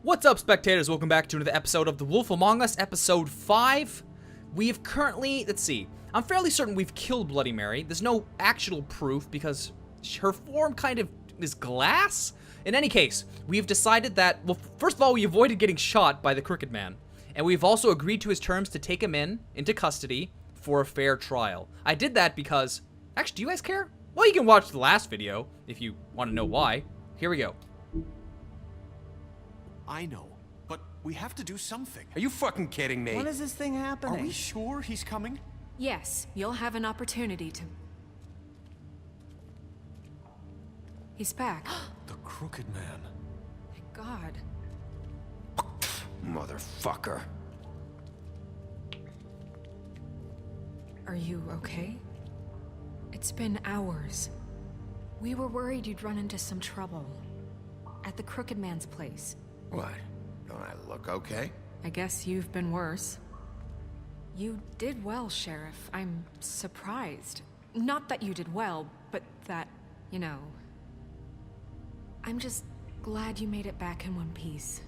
What's up, spectators? Welcome back to another episode of The Wolf Among Us, episode 5. We've currently, let's see, I'm fairly certain we've killed Bloody Mary. There's no actual proof because her form kind of is glass. In any case, we've decided that, well, first of all, we avoided getting shot by the Crooked Man. And we've also agreed to his terms to take him into custody for a fair trial. I did that because, actually, do you guys care? Well, you can watch the last video if you want to know why. Here we go. I know, but we have to do something. Are you fucking kidding me? When is this thing happening? Are we sure he's coming? Yes, you'll have an opportunity to... He's back. The Crooked Man. Thank God. Motherfucker. Are you okay? It's been hours. We were worried you'd run into some trouble. At the Crooked Man's place. What? Don't I look okay? I guess you've been worse. You did well, Sheriff. I'm surprised. Not that you did well, but that, you know... I'm just glad you made it back in one piece.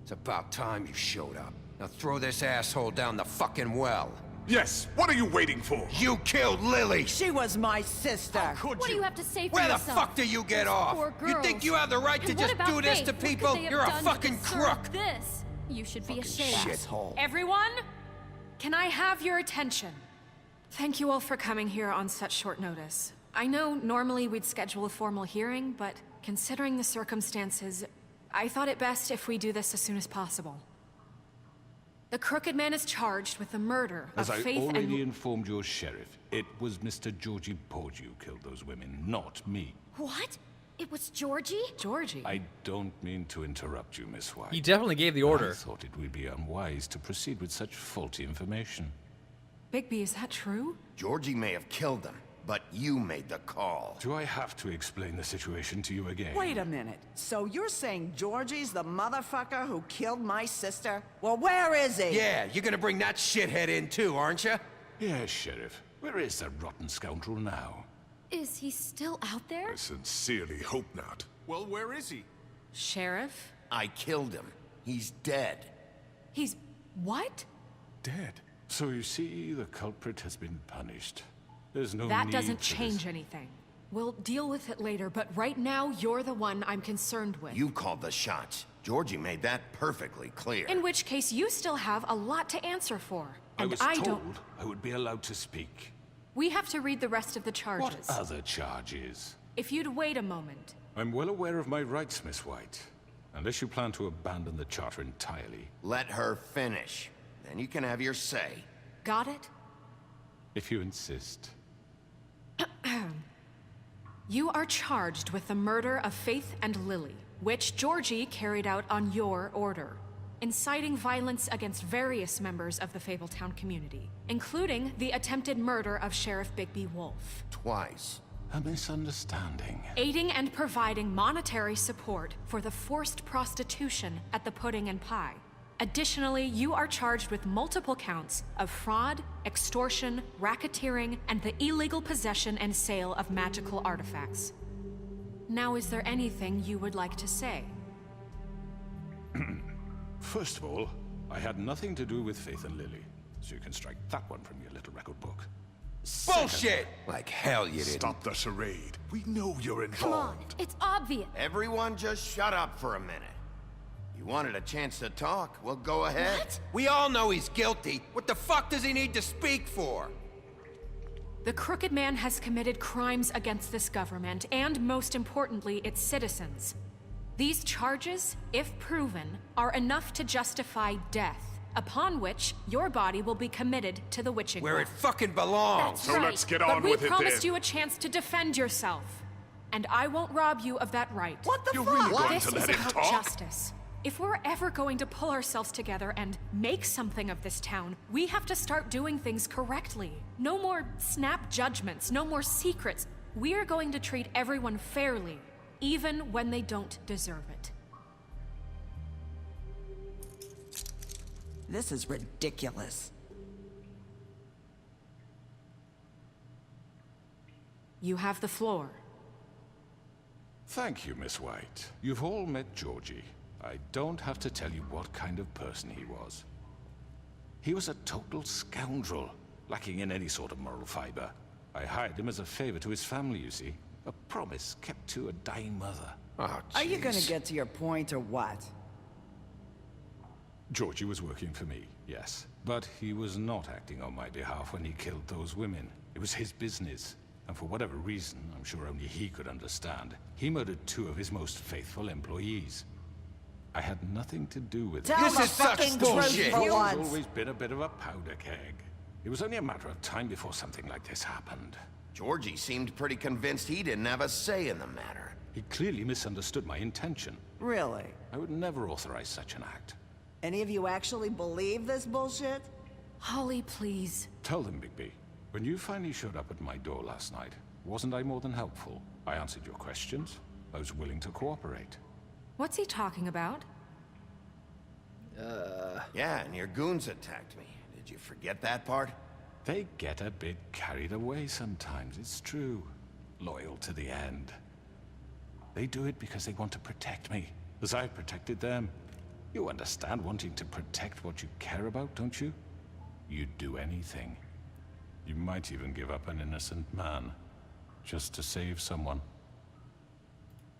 It's about time you showed up. Now throw this asshole down the fucking well. Yes, what are you waiting for? You killed Lily! She was my sister. How could What do you? you have to say for Where the yourself? fuck do you get off? Poor You girls. think you have the right to And just what about do this Faith? to What could people? they have You're a done to fucking deserve crook! This. You should be ashamed. Shithole. Everyone, can I have your attention? Thank you all for coming here on such short notice. I know normally we'd schedule a formal hearing, but considering the circumstances, I thought it best if we do this as soon as possible. The Crooked Man is charged with the murder As of I Faith already and... informed your sheriff, it was Mr. Georgie Porgy who killed those women, not me. What? It was Georgie? Georgie. I don't mean to interrupt you, Miss White. He definitely gave the I order. thought it would be unwise to proceed with such faulty information. Bigby, is that true? Georgie may have killed them, but you made the call. Do I have to explain the situation to you again? Wait a minute. So you're saying Georgie's the motherfucker who killed my sister? Well, where is he? Yeah, you're gonna bring that shithead in too, aren't you? Yes, Sheriff. Where is that rotten scoundrel now? Is he still out there? I sincerely hope not. Well, where is he? Sheriff? I killed him. He's dead. He's... what? Dead. So you see, the culprit has been punished. There's no That need doesn't for change this. anything. We'll deal with it later, but right now, you're the one I'm concerned with. You called the shots. Georgie made that perfectly clear. In which case, you still have a lot to answer for. I And was I told don't... I would be allowed to speak. We have to read the rest of the What charges. other charges? If you'd wait a moment. I'm well aware of my rights, Miss White. Unless you plan to abandon the charter entirely. Let her finish. Then you can have your say. Got it? If you insist. You are charged with the murder of Faith and Lily, which Georgie carried out on your order, inciting violence against various members of the Fabletown community, including the attempted murder of Sheriff Bigby Wolf. Twice. A misunderstanding. Aiding and providing monetary support for the forced prostitution at the Pudding and Pie. Additionally, you are charged with multiple counts of fraud, extortion, racketeering, and the illegal possession and sale of magical artifacts. Now, is there anything you would like to say? First of all, I had nothing to do with Faith and Lily, so you can strike that one from your little record book. Bullshit! Like hell you didn't. Stop the charade. We know you're involved. Come on, it's obvious. Everyone just shut up for a minute. You wanted a chance to talk, well go ahead. What? We all know he's guilty. What the fuck does he need to speak for? The Crooked Man has committed crimes against this government and, most importantly, its citizens. These charges, if proven, are enough to justify death, upon which your body will be committed to the witching Where well. it fucking belongs. That's So right. let's get But on we with it promised then. you a chance to defend yourself. And I won't rob you of that right. What the You're fuck? really going This to is let him about talk? justice. If we're ever going to pull ourselves together and make something of this town, we have to start doing things correctly. No more snap judgments, no more secrets. We are going to treat everyone fairly, even when they don't deserve it. This is ridiculous. You have the floor. Thank you, Miss White. You've all met Georgie. I don't have to tell you what kind of person he was. He was a total scoundrel, lacking in any sort of moral fiber. I hired him as a favor to his family, you see. A promise kept to a dying mother. Oh, Are you gonna jeez. get to your point or what? Georgie was working for me, yes. But he was not acting on my behalf when he killed those women. It was his business. And for whatever reason, I'm sure only he could understand, he murdered 2 of his most faithful employees. I had nothing to do with it. Tell This the is such fucking bullshit. truth for He's once. always been a bit of a powder keg. It was only a matter of time before something like this happened. Georgie seemed pretty convinced he didn't have a say in the matter. He clearly misunderstood my intention. Really? I would never authorize such an act. Any of you actually believe this bullshit? Holly, please. Tell them, Bigby. When you finally showed up at my door last night, wasn't I more than helpful? I answered your questions. I was willing to cooperate. What's he talking about? Yeah, and your goons attacked me. Did you forget that part? They get a bit carried away sometimes, it's true. Loyal to the end. They do it because they want to protect me, as I've protected them. You understand wanting to protect what you care about, don't you? You'd do anything. You might even give up an innocent man, just to save someone.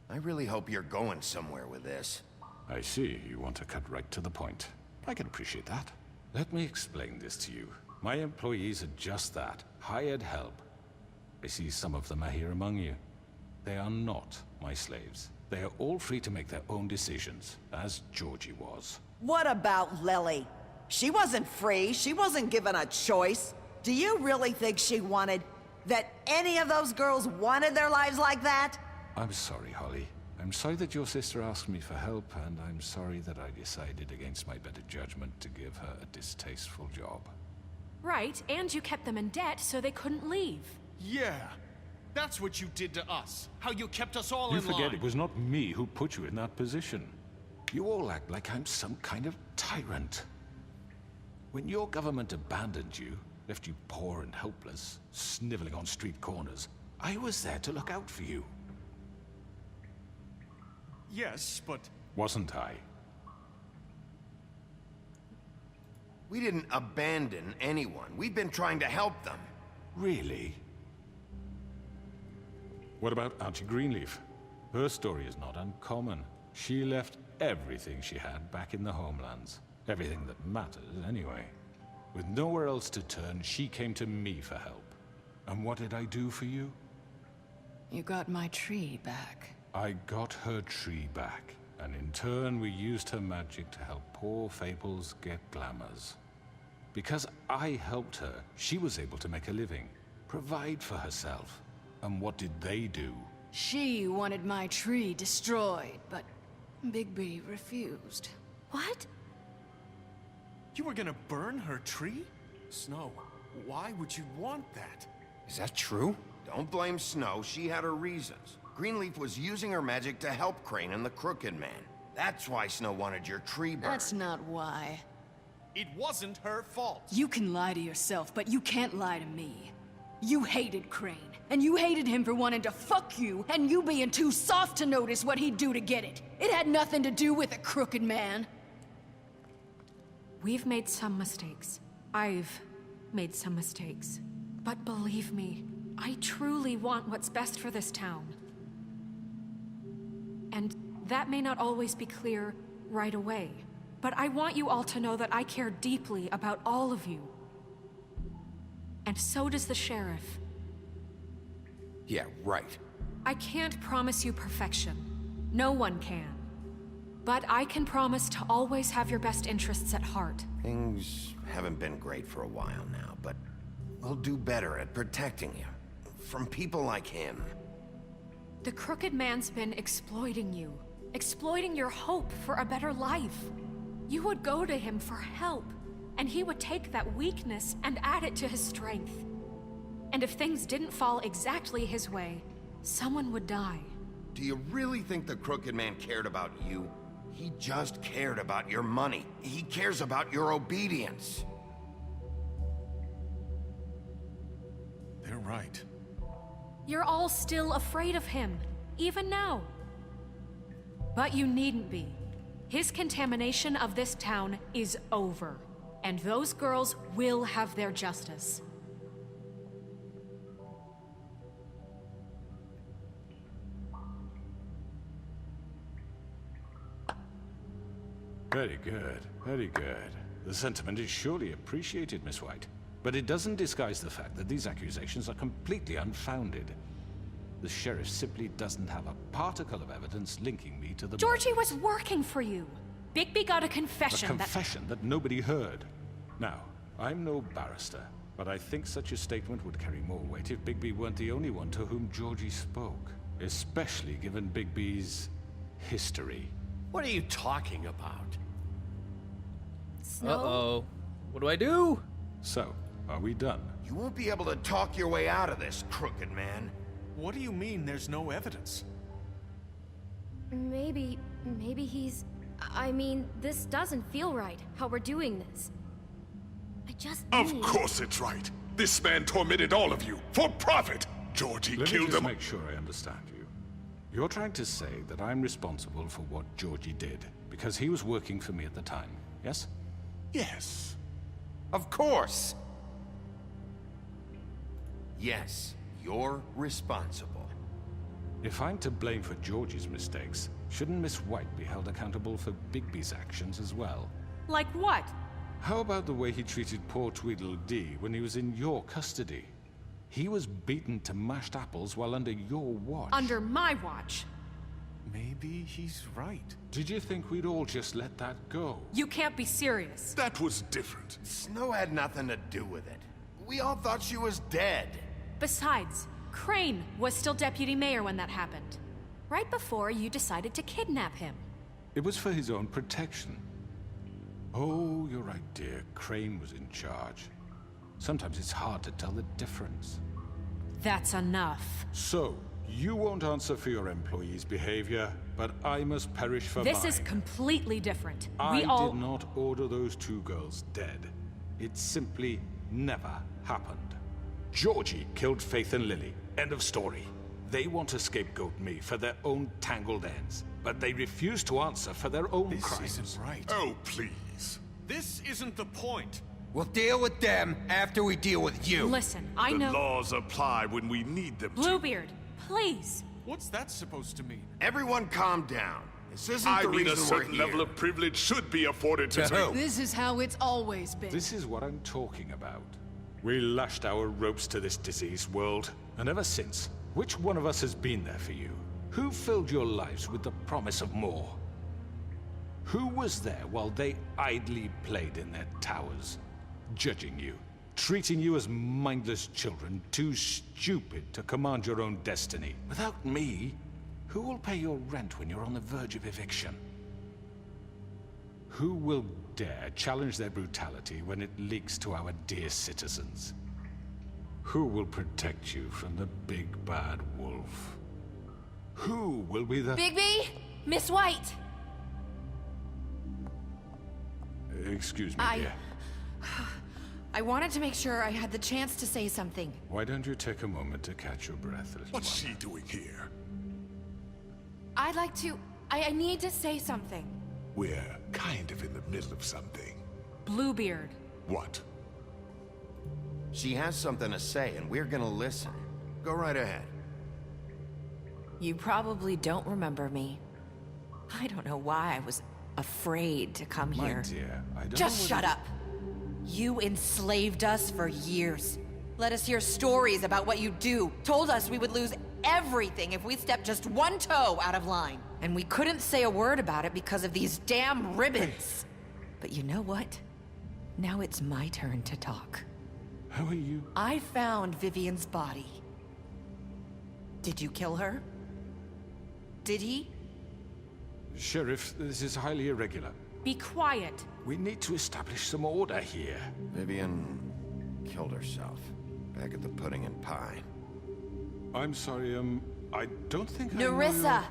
I really hope you're going somewhere with this. I see, you want to cut right to the point. I can appreciate that. Let me explain this to you. My employees are just that, hired help. I see some of them are here among you. They are not my slaves. They are all free to make their own decisions, as Georgie was. What about Lily? She wasn't free. She wasn't given a choice. Do you really think she wanted... that any of those girls wanted their lives like that? I'm sorry, Holly. I'm sorry that your sister asked me for help, and I'm sorry that I decided against my better judgment to give her a distasteful job. Right, and you kept them in debt so they couldn't leave. Yeah. That's what you did to us. How you kept us all You in line. forget it was not me who put you in that position. You all act like I'm some kind of tyrant. When your government abandoned you, left you poor and helpless, sniveling on street corners, I was there to look out for you. Yes, but... Wasn't I? We didn't abandon anyone. We've been trying to help them. Really? What about Auntie Greenleaf? Her story is not uncommon. She left everything she had back in the homelands. Everything that matters, anyway. With nowhere else to turn, she came to me for help. And what did I do for you? You got my tree back. I got her tree back, and in turn we used her magic to help poor Fables get glamours. Because I helped her, she was able to make a living, provide for herself. And what did they do? She wanted my tree destroyed, but Bigby refused. What? You were gonna burn her tree? Snow, why would you want that? Is that true? Don't blame Snow. She had her reasons. Greenleaf was using her magic to help Crane and the Crooked Man. That's why Snow wanted your tree burned. That's not why. It wasn't her fault. You can lie to yourself, but you can't lie to me. You hated Crane, and you hated him for wanting to fuck you, and you being too soft to notice what he'd do to get it. It had nothing to do with the Crooked Man. We've made some mistakes. I've made some mistakes. But believe me, I truly want what's best for this town. And that may not always be clear right away, but I want you all to know that I care deeply about all of you. And so does the sheriff. Yeah, right. I can't promise you perfection. No one can. But I can promise to always have your best interests at heart. Things haven't been great for a while now, but we'll do better at protecting you. From people like him. The Crooked Man's been exploiting you. Exploiting your hope for a better life. You would go to him for help, and he would take that weakness and add it to his strength. And if things didn't fall exactly his way, someone would die. Do you really think the Crooked Man cared about you? He just cared about your money. He cares about your obedience. They're right. You're all still afraid of him, even now. But you needn't be. His contamination of this town is over, and those girls will have their justice. Very good, very good. The sentiment is surely appreciated, Miss White. But it doesn't disguise the fact that these accusations are completely unfounded. The sheriff simply doesn't have a particle of evidence linking me to the... Georgie was working for you. Bigby got a confession A confession that nobody heard. Now, I'm no barrister, but I think such a statement would carry more weight if Bigby weren't the only one to whom Georgie spoke. Especially given Bigby's history. What are you talking about? Snow? Uh-oh. What do I do? So, are we done? You won't be able to talk your way out of this, crooked man. What do you mean there's no evidence? Maybe he's... I mean, this doesn't feel right, how we're doing this. I just Of need... course it's right. This man tormented all of you for profit. Georgie Let me killed just them. make sure I understand you. You're trying to say that I'm responsible for what Georgie did because he was working for me at the time, yes? Yes. Of course. Yes, you're responsible. If I'm to blame for Georgie's mistakes, shouldn't Miss White be held accountable for Bigby's actions as well? Like what? How about the way he treated poor Tweedledee when he was in your custody? He was beaten to mashed apples while under your watch. Under my watch. Maybe he's right. Did you think we'd all just let that go? You can't be serious. That was different. Snow had nothing to do with it. We all thought she was dead. Besides, Crane was still deputy mayor when that happened. Right before you decided to kidnap him. It was for his own protection. Oh, you're right, dear. Crane was in charge. Sometimes it's hard to tell the difference. That's enough. So, you won't answer for your employees' behavior, but I must perish for mine. This is completely different. I We all... did not order those two girls dead. It simply never happened. Georgie killed Faith and Lily. End of story. They want to scapegoat me for their own tangled ends, but they refuse to answer for their own This crimes. isn't right. Oh, please. This isn't the point. We'll deal with them after we deal with you. Listen, I The know... laws apply when we need them to. Bluebeard, please. What's that supposed to mean? Everyone calm down. This isn't I the mean, a reason we're certain here. level of privilege should be afforded to who? This is how it's always been. This is what I'm talking about. We lashed our ropes to this diseased world, and ever since, which one of us has been there for you? Who filled your lives with the promise of more? Who was there while they idly played in their towers, judging you, treating you as mindless children, too stupid to command your own destiny? Without me, who will pay your rent when you're on the verge of eviction? Who will dare challenge their brutality when it leaks to our dear citizens? Who will protect you from the big bad wolf? Who will be the... Bigby? Miss White! Excuse me, dear. I wanted to make sure I had the chance to say something. Why don't you take a moment to catch your breath, little What's one? she doing here? I'd like to... I need to say something. We're kind of in the middle of something. Bluebeard. What? She has something to say, and we're gonna listen. Go right ahead. You probably don't remember me. I don't know why I was afraid to come My here. dear, I don't Just know shut up. You enslaved us for years. Let us hear stories about what you do. Told us we would lose everything if we stepped just one toe out of line. And we couldn't say a word about it because of these damn ribbons. But you know what? Now it's my turn to talk. How are you? I found Vivian's body. Did you kill her? Did he? Sheriff, this is highly irregular. Be quiet. We need to establish some order here. Vivian killed herself back at the Pudding and Pie. I'm sorry, I don't think I know Nerissa!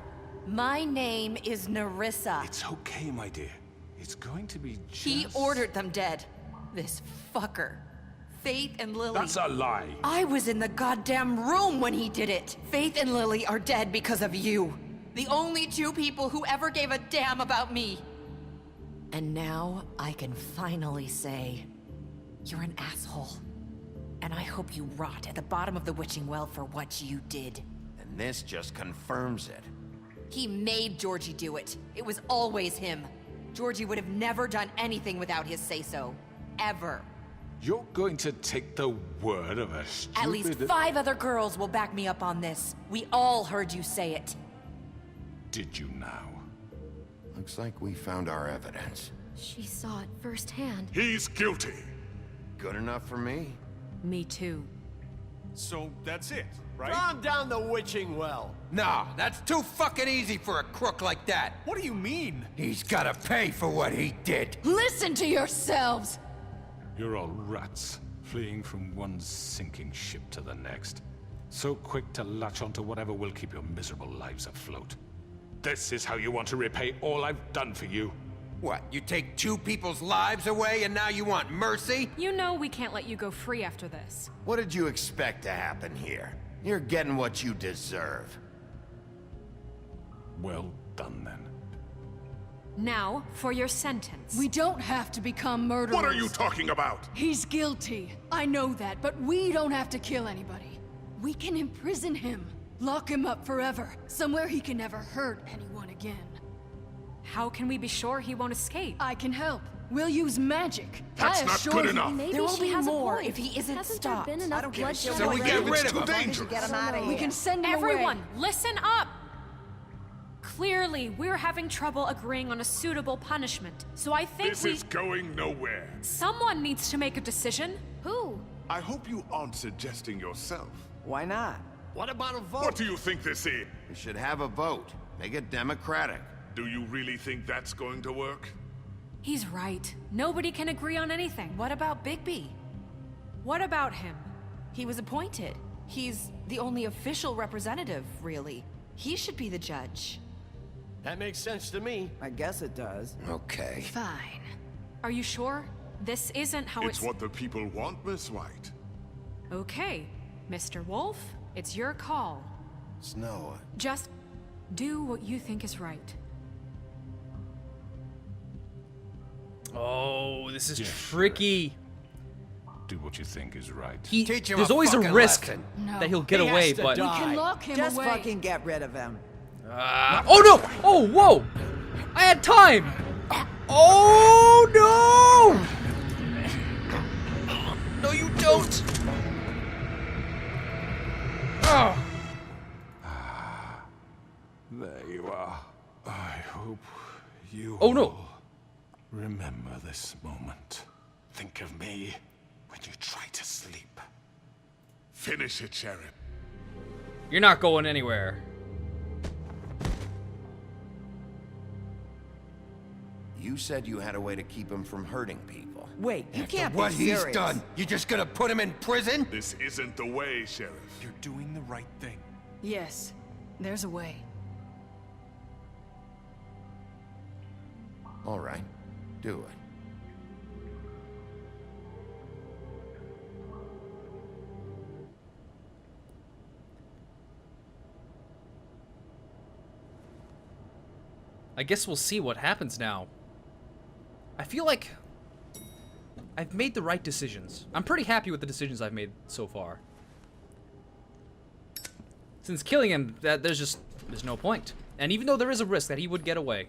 My name is Nerissa. It's okay, my dear. It's going to be just... He ordered them dead. This fucker. Faith and Lily. That's a lie. I was in the goddamn room when he did it. Faith and Lily are dead because of you. The only two people who ever gave a damn about me. And now I can finally say, you're an asshole. And I hope you rot at the bottom of the witching well for what you did. And this just confirms it. He made Georgie do it. It was always him. Georgie would have never done anything without his say-so. Ever. You're going to take the word of a stupid... At least 5 other girls will back me up on this. We all heard you say it. Did you now? Looks like we found our evidence. She saw it firsthand. He's guilty. Good enough for me? Me too. So that's it, right? Throw him down the witching well. Nah, that's too fucking easy for a crook like that. What do you mean? He's gotta pay for what he did. Listen to yourselves! You're all rats, fleeing from one sinking ship to the next. So quick to latch onto whatever will keep your miserable lives afloat. This is how you want to repay all I've done for you. What, you take 2 people's lives away and now you want mercy? You know we can't let you go free after this. What did you expect to happen here? You're getting what you deserve. Well done, then. Now, for your sentence. We don't have to become murderers. What are you talking about? He's guilty. I know that, but we don't have to kill anybody. We can imprison him. Lock him up forever. Somewhere he can never hurt anyone again. How can we be sure he won't escape? I can help. We'll use magic. That's I not assure good you. enough. Maybe There will she be has more a point. if he isn't Hasn't stopped. there been I enough don't give a shit bloodshed So we what get you rid do. of him. Too As long as you dangerous. get him out of We here. can send him Everyone, away. listen up! Clearly, we're having trouble agreeing on a suitable punishment, so I think This is going nowhere. someone needs to make a decision. Who? I hope you aren't suggesting yourself. Why not? What about a vote? What do you think this is? We should have a vote. Make it democratic. Do you really think that's going to work? He's right. Nobody can agree on anything. What about Bigby? What about him? He was appointed. He's the only official representative, really. He should be the judge. That makes sense to me. I guess it does. Okay. Fine. Are you sure? This isn't how It's what the people want, Miss White. Okay, Mr. Wolf, it's your call. Snow, Just do what you think is right. Oh, this is Yeah, tricky. Do what you think is right. Teach him There's a always a fucking risk lesson. No. that he'll get He has away, to but We die. can lock him Just away. fucking get rid of him. oh no! Oh whoa! I had time. Oh no! No, you don't. Oh. There you are. I hope you Oh, no. all remember this moment. Think of me when you try to sleep. Finish it, Sheriff. You're not going anywhere. you said you had a way to keep him from hurting people. Wait, you After can't what be he's serious. done, you just gonna put him in prison? This isn't the way, Sheriff. You're doing the right thing. Yes, there's a way. All right, do it. I guess we'll see what happens now. I feel like I've made the right decisions. I'm pretty happy with the decisions I've made so far. Since killing him, there's no point. And even though there is a risk that he would get away.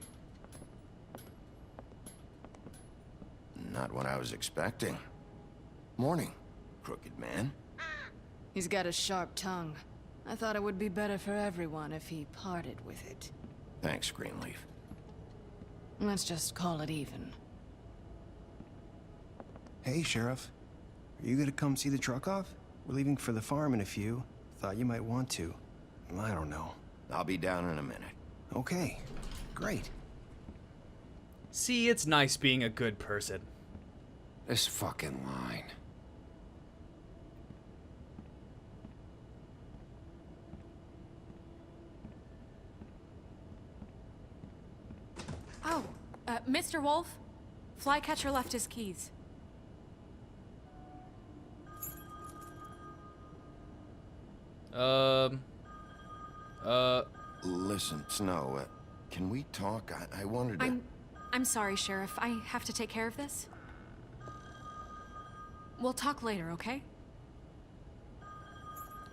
Not what I was expecting. Morning, crooked man. He's got a sharp tongue. I thought it would be better for everyone if he parted with it. Thanks, Greenleaf. Let's just call it even. Hey, Sheriff. Are you gonna come see the truck off? We're leaving for the farm in a few. Thought you might want to. I don't know. I'll be down in a minute. Okay. Great. See, it's nice being a good person. This fucking line. Oh, Mr. Wolf, Flycatcher left his keys. Listen, Snow, can we talk? I wanted to... I'm sorry, Sheriff. I have to take care of this. We'll talk later, okay?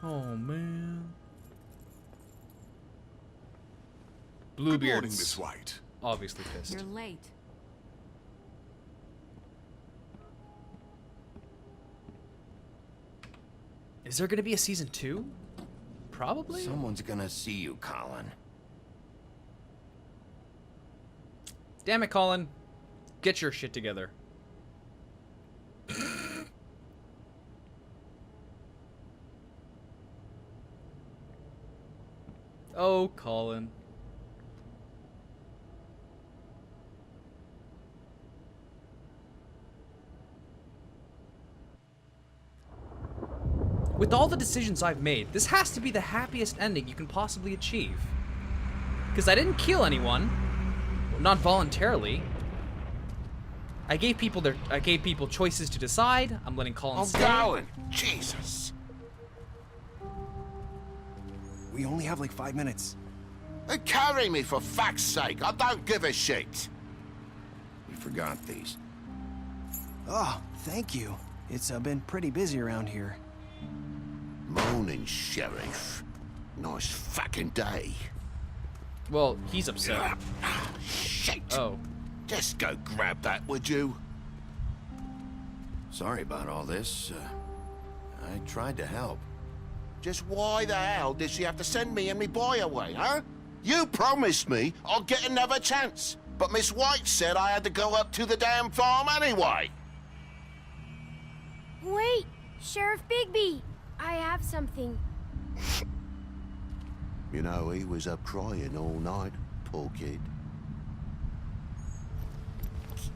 Oh, man. Good morning, Bluebeard's Miss White. obviously pissed. You're late. Is there gonna be a season 2? Probably. Someone's gonna see you, Colin. Damn it, Colin. Get your shit together. Oh, Colin. With all the decisions I've made, this has to be the happiest ending you can possibly achieve. Because I didn't kill anyone. Well, not voluntarily. I gave people choices to decide. I'm letting Colin stay. Going! Jesus! We only have like 5 minutes. Carry me for fuck's sake! I don't give a shit! You forgot these. Oh, thank you. It's been pretty busy around here. Morning, Sheriff. Nice fucking day. Well, he's upset. Shit! Oh. Just go grab that, would you? Sorry about all this. I tried to help. Just why the hell did she have to send me and me boy away, huh? You promised me I'll get another chance, but Miss White said I had to go up to the damn farm anyway. Wait, Sheriff Bigby, I have something. You know, he was up crying all night, poor kid.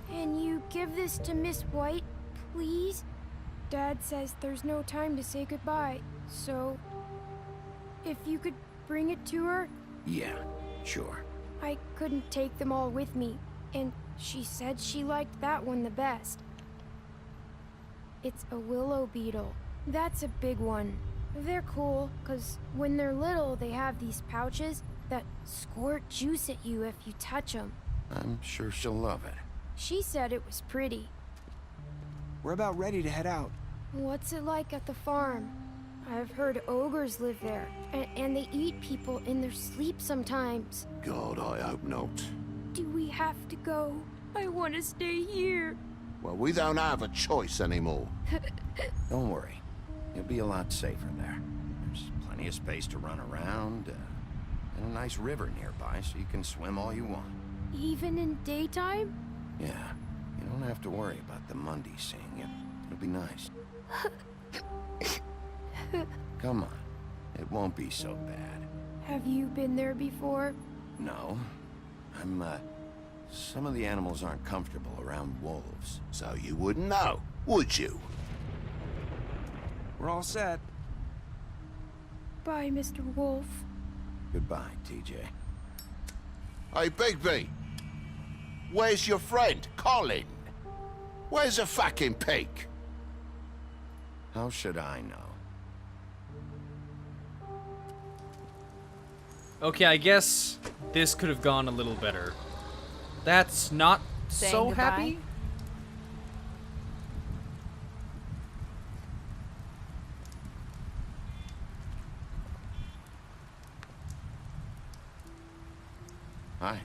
Can you give this to Miss White, please? Dad says there's no time to say goodbye, so if you could bring it to her? Yeah, sure. I couldn't take them all with me, and she said she liked that one the best. It's a willow beetle. That's a big one. They're cool, 'cause when they're little, they have these pouches that squirt juice at you if you touch them. I'm sure she'll love it. She said it was pretty. We're about ready to head out. What's it like at the farm? I've heard ogres live there, and they eat people in their sleep sometimes. God, I hope not. Do we have to go? I want to stay here. Well, we don't have a choice anymore. Don't worry. You'll be a lot safer there. There's plenty of space to run around, and a nice river nearby so you can swim all you want. Even in daytime? Yeah, you don't have to worry about the Mundy seeing you. It'll be nice. Come on. It won't be so bad. Have you been there before? No. Some of the animals aren't comfortable around wolves. So you wouldn't know, would you? We're all set. Bye, Mr. Wolf. Goodbye, TJ. Hey, Bigby. Where's your friend, Colin? Where's the fucking pig? How should I know? Okay, I guess this could have gone a little better. That's not Saying so goodbye? happy. Hi.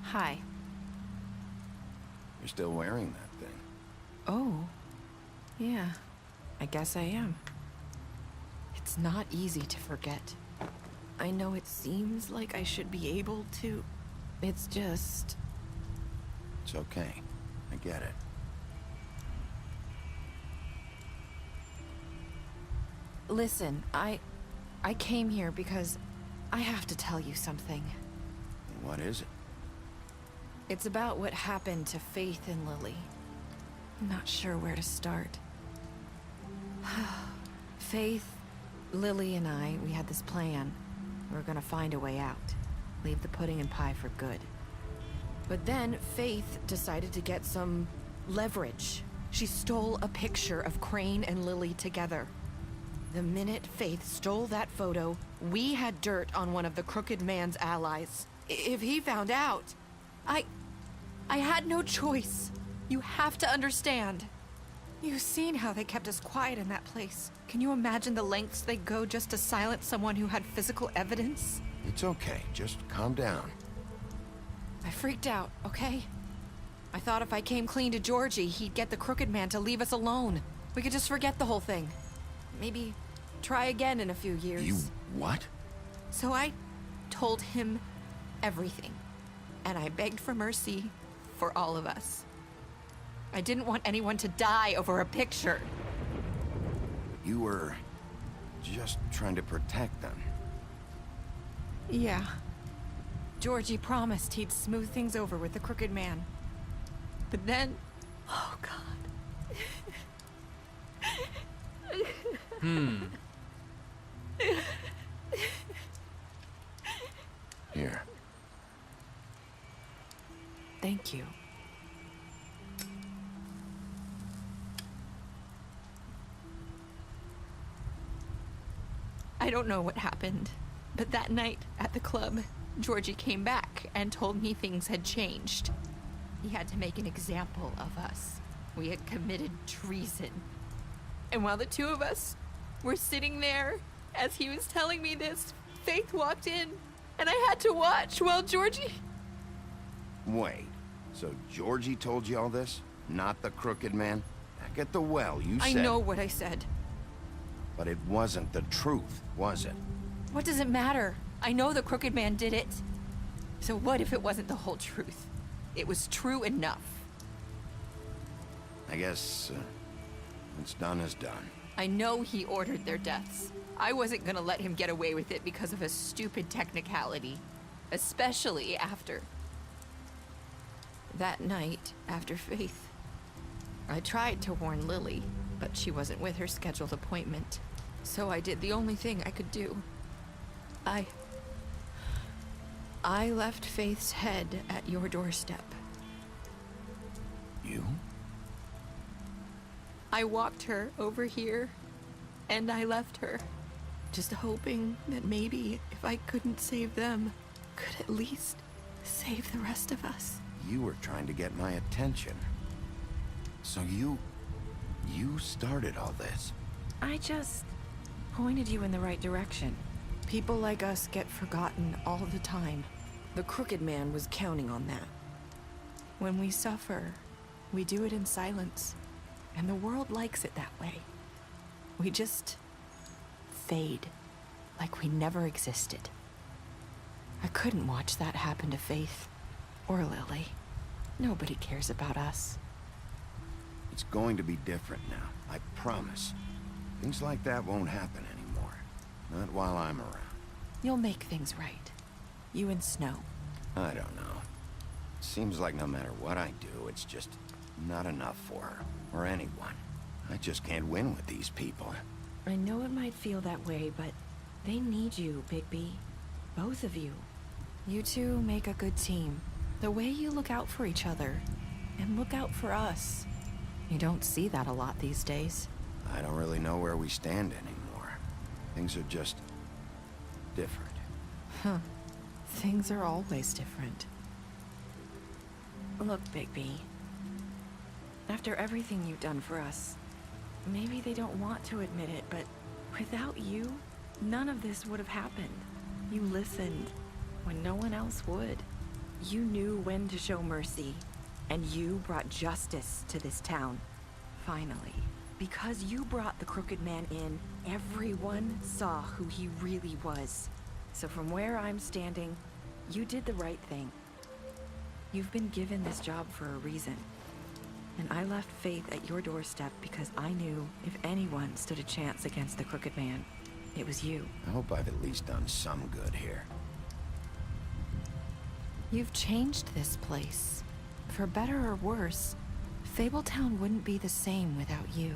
Hi. You're still wearing that thing. Oh. Yeah. I guess I am. It's not easy to forget. I know it seems like I should be able to. It's just... It's okay. I get it. Listen, I came here because I have to tell you something. What is it? It's about what happened to Faith and Lily. I'm not sure where to start. Faith, Lily, and I, we had this plan. We were gonna find a way out. Leave the pudding and pie for good. But then Faith decided to get some leverage. She stole a picture of Crane and Lily together. The minute Faith stole that photo, We had dirt on one of the Crooked Man's allies. If he found out, I had no choice. You have to understand. You've seen how they kept us quiet in that place. Can you imagine the lengths they go just to silence someone who had physical evidence? It's okay. Just calm down. I freaked out, okay? I thought if I came clean to Georgie, he'd get the Crooked Man to leave us alone. We could just forget the whole thing. Maybe try again in a few years. You what? So I told him everything. And I begged for mercy for all of us. I didn't want anyone to die over a picture. You were just trying to protect them. Yeah. Georgie promised he'd smooth things over with the Crooked Man. But then... Oh, God. Here. Thank you. I don't know what happened, but that night at the club, Georgie came back and told me things had changed. He had to make an example of us. We had committed treason. And while the two of us were sitting there, as he was telling me this, Faith walked in, and I had to watch while Georgie... Wait, so Georgie told you all this? Not the Crooked Man? Back at the well, you said... I know what I said. But it wasn't the truth, was it? What does it matter? I know the Crooked Man did it. So what if it wasn't the whole truth? It was true enough. I guess, what's done is done. I know he ordered their deaths. I wasn't gonna let him get away with it because of a stupid technicality. Especially after... that night, after Faith. I tried to warn Lily, but she wasn't with her scheduled appointment. So I did the only thing I could do. I left Faith's head at your doorstep. You? I walked her over here, and I left her. Just hoping that maybe if I couldn't save them, could at least save the rest of us. You were trying to get my attention. So you started all this. I just pointed you in the right direction. People like us get forgotten all the time. The Crooked Man was counting on that. When we suffer, we do it in silence. And the world likes it that way. We just fade, like we never existed. I couldn't watch that happen to Faith or Lily. Nobody cares about us. It's going to be different now, I promise. Things like that won't happen anymore. Not while I'm around. You'll make things right. You and Snow. I don't know. Seems like no matter what I do, it's just not enough for her, or anyone. I just can't win with these people. I know it might feel that way, but they need you, Bigby. Both of you. You two make a good team. The way you look out for each other, and look out for us. You don't see that a lot these days. I don't really know where we stand anymore. Things are just different. Huh. Things are always different. Look, Bigby. After everything you've done for us, maybe they don't want to admit it, but without you, none of this would have happened. You listened when no one else would. You knew when to show mercy, and you brought justice to this town. Finally. Because you brought the Crooked Man in, everyone saw who he really was. So from where I'm standing, you did the right thing. You've been given this job for a reason. And I left Faith at your doorstep because I knew if anyone stood a chance against the Crooked Man, it was you. I hope I've at least done some good here. You've changed this place. For better or worse, Fabletown wouldn't be the same without you.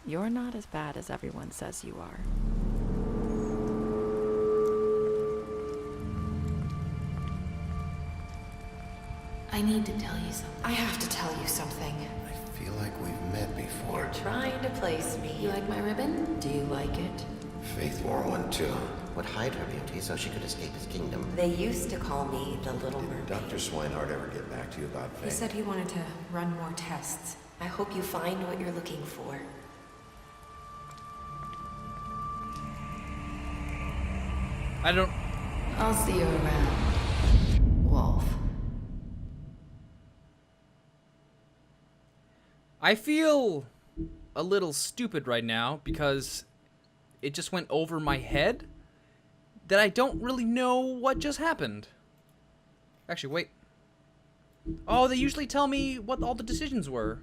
You're not as bad as everyone says you are. I need to tell you something. I have to tell you something. I feel like we've met before. You're trying to place me. You like my ribbon? Do you like it? Faith wore one too. Would hide her beauty so she could escape his kingdom. They used to call me the Little Mermaid. Did Dr. Swinehart ever get back to you about Faith? He said he wanted to run more tests. I hope you find what you're looking for. I don't... I'll see you around, Wolf. I feel a little stupid right now because it just went over my head that I don't really know what just happened. Actually, wait. Oh, they usually tell me what all the decisions were.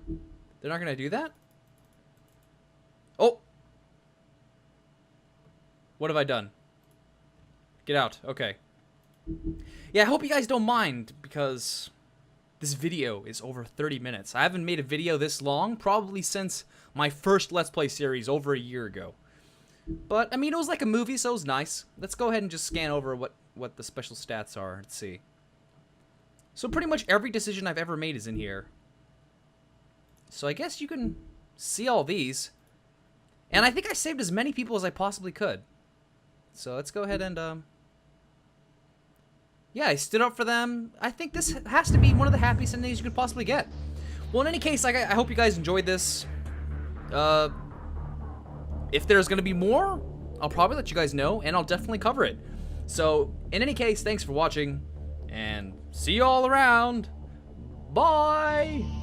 They're not gonna do that? Oh! What have I done? Get out. Okay. Yeah, I hope you guys don't mind because this video is over 30 minutes. I haven't made a video this long probably since my first Let's Play series over a year ago. But, I mean, it was like a movie, so it was nice. Let's go ahead and just scan over what the special stats are. Let's see. So pretty much every decision I've ever made is in here. So I guess you can see all these. And I think I saved as many people as I possibly could. So let's go ahead and, yeah, I stood up for them. I think this has to be one of the happiest endings you could possibly get. Well, in any case, I hope you guys enjoyed this. If there's going to be more, I'll probably let you guys know, and I'll definitely cover it. So, in any case, thanks for watching, and see you all around. Bye!